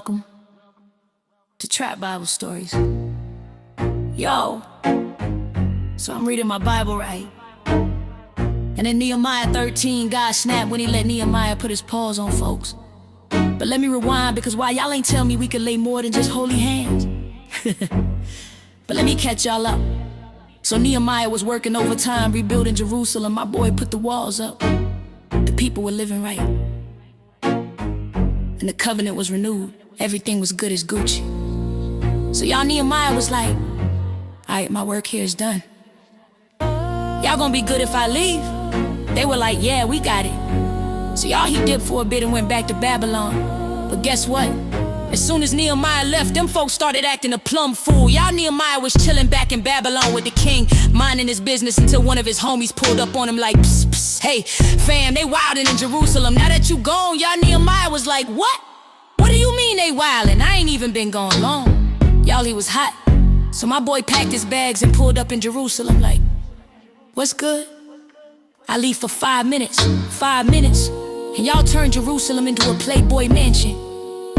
Welcome to Trap Bible Stories. Yo, so I'm reading my Bible right, and in Nehemiah 13, God snapped when he let Nehemiah put his paws on folks. But let me rewind, because why y'all ain't tell me we could lay more than just holy hands? But let me catch y'all up. So Nehemiah was working overtime rebuilding Jerusalem. My boy put the walls up. The people were living right, and the covenant was renewed. Everything was good as Gucci. So y'all, Nehemiah was like, alright, my work here is done. Y'all gonna be good if I leave? They were like, yeah, we got it. So y'all, he dipped for a bit and went back to Babylon. But guess what? As soon as Nehemiah left, them folks started acting a plumb fool. Y'all, Nehemiah was chilling back in Babylon with the king, minding his business, until one of his homies pulled up on him like, psst, psst, hey, fam, they wildin' in Jerusalem. Now that you gone, y'all, Nehemiah was like, what? What do you mean they wildin'? I ain't even been gone long. Y'all, he was hot. So my boy packed his bags and pulled up in Jerusalem like, what's good? I leave for 5 minutes, 5 minutes, and y'all turned Jerusalem into a Playboy mansion.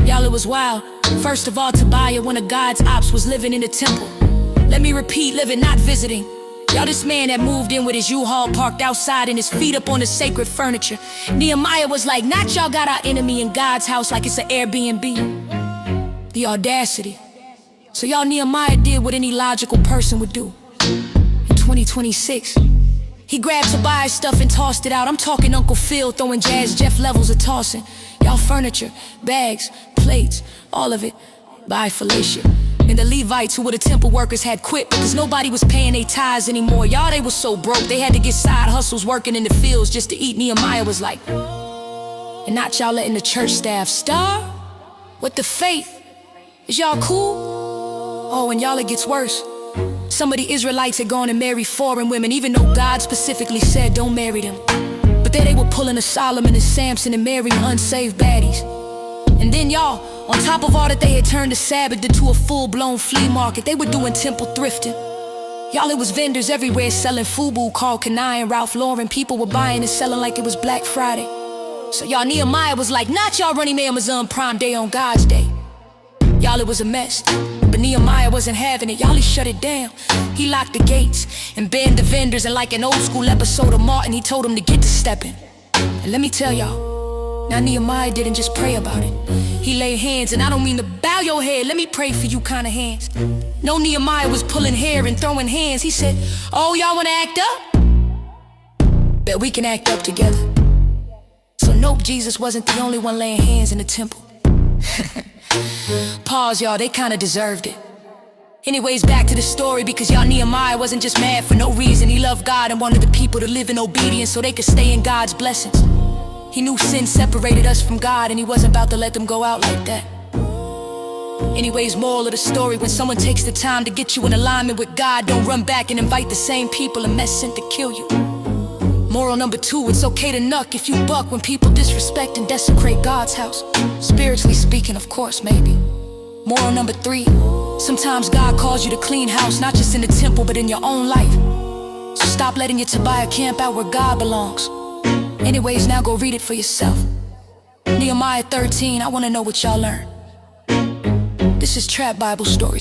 Y'all, it was wild. First of all, Tobiah, one of God's ops, was living in the temple. Let me repeat, living, not visiting. Y'all, this man had moved in with his U-Haul parked outside and his feet up on the sacred furniture. Nehemiah was like, not y'all got our enemy in God's house like it's an Airbnb. The audacity. So y'all, Nehemiah did what any logical person would do. In 2026, he grabbed Tobiah's stuff and tossed it out. I'm talking Uncle Phil throwing Jazz Jeff levels of tossing. Y'all, furniture, bags, plates, all of it, by Felicia. And the Levites, who were the temple workers, had quit because nobody was paying their tithes anymore. Y'all, they was so broke, they had to get side hustles working in the fields just to eat. Nehemiah was like, and not y'all letting the church staff starve? What the faith? Is y'all cool? Oh, and y'all, it gets worse. Some of the Israelites had gone and married foreign women, even though God specifically said don't marry them. But there they were pulling a Solomon and Samson and marrying unsaved baddies. And then y'all, on top of all that, they had turned the Sabbath into a full-blown flea market. They were doing temple thrifting. Y'all, it was vendors everywhere selling FUBU, Carl Kanai, and Ralph Lauren. People were buying and selling like it was Black Friday. So y'all, Nehemiah was like, not y'all running Amazon Prime Day on God's day. Y'all, it was a mess. But Nehemiah wasn't having it. Y'all, he shut it down. He locked the gates and banned the vendors, and like an old school episode of Martin, he told them to get to stepping. And let me tell y'all, now Nehemiah didn't just pray about it. He laid hands, and I don't mean to bow your head, let me pray for you kind of hands. No, Nehemiah was pulling hair and throwing hands. He said, oh, y'all wanna act up? Bet we can act up together. So nope, Jesus wasn't the only one laying hands in the temple. Pause, y'all, they kinda deserved it. Anyways, back to the story, because y'all, Nehemiah wasn't just mad for no reason. He loved God and wanted the people to live in obedience so they could stay in God's blessings. He knew sin separated us from God, and he wasn't about to let them go out like that. Anyways, moral of the story, when someone takes the time to get you in alignment with God, don't run back and invite the same people a mess sent to kill you. Moral number 2, it's okay to knuck if you buck when people disrespect and desecrate God's house. Spiritually speaking, of course, maybe. Moral number 3, sometimes God calls you to clean house, not just in the temple, but in your own life. So stop letting your Tobiah camp out where God belongs. Anyways, now go read it for yourself. Nehemiah 13, I want to know what y'all learned. This is Trap Bible Stories.